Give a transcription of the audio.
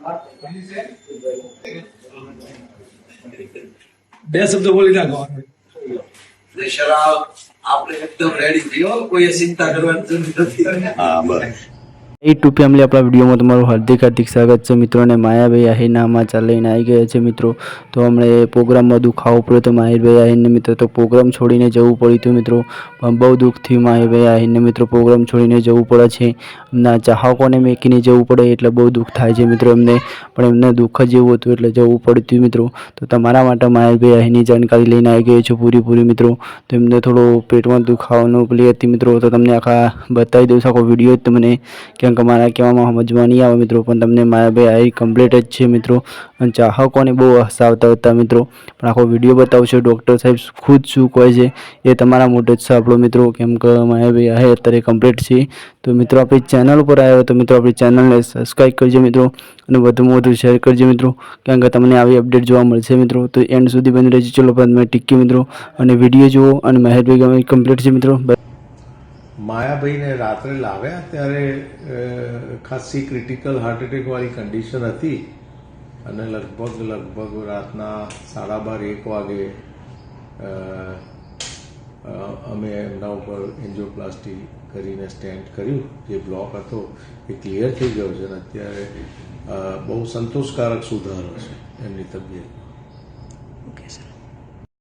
બે શબ્દો બોલી નાખો. આપણે એકદમ રેડી થયો, કોઈ ચિંતા કરવાની જરૂર નથી. હા બસ. ટુ ફેમિલી આપણા વિડીયોમાં તમારું હાર્દિક સ્વાગત છે મિત્રો. અને માયાભાઈ આહિરનામાં ચાલીને આવી ગયા છે મિત્રો. તો હમણે પ્રોગ્રામમાં દુખાવો પડ્યો તો માહિરભાઈ આહિરને મિત્રો તો પ્રોગ્રામ છોડીને જવું પડ્યું હતું મિત્રો. પણ બહુ દુઃખ થયું માહિરભાઈ આહિરને મિત્રો. પ્રોગ્રામ છોડીને જવું પડે છે, એમના ચાહકોને મેકીને જવું પડે એટલે બહુ દુઃખ થાય છે મિત્રો એમને. પણ એમને દુઃખ જ એવું હતું એટલે જવું પડતું મિત્રો. તો તમારા માટે માહિરભાઈ આહિરની જાણકારી લઈને આવી ગયો છું પૂરી મિત્રો. તો એમને થોડો પેટમાં દુખાવાનું પેલી હતી મિત્રો. તો તમને આખા બતાવી દઉં આખો વિડીયો જ તમને, કેમ કે મારા કહેવામાં સમજમાં નહીં આવે મિત્રો. પણ તમને માયાભાઈ આહિર કમ્પ્લીટ જ છે મિત્રો. અને ચાહકોને બહુ હસાવતા હતા મિત્રો. પણ આખો વિડીયો બતાવશો ડૉક્ટર સાહેબ ખુદ શું કહે છે એ તમારા મોટે જ સાંભળો મિત્રો. કેમ કે માયાભાઈ આહિર અત્યારે કમ્પ્લીટ છે. તો મિત્રો આપણી ચેનલ ઉપર આવ્યો તો મિત્રો આપણી ચેનલને સબસ્ક્રાઈબ કરજો મિત્રો. અને વધુમાં વધુ શેર કરજો મિત્રો, કેમ કે તમને આવી અપડેટ જોવા મળશે મિત્રો. તો એન્ડ સુધી બની રહેજો. ચલો તમે ટીકી મિત્રો અને વિડીયો જુઓ. અને માયાભાઈ કમ્પ્લીટ છે મિત્રો. માયાભાઈને રાત્રે લાવ્યા ત્યારે ખાસી ક્રિટિકલ હાર્ટ એટેક વાળી કન્ડિશન હતી. અને લગભગ રાતના 12:30-1 વાગે અમે એમના ઉપર એન્જિયોપ્લાસ્ટી કરીને સ્ટેન્ટ કર્યું. જે બ્લોક હતો એ ક્લિયર થઈ ગયો છે અને અત્યારે બહુ સંતોષકારક સુધારો છે એમની તબિયતમાં. Okay sir.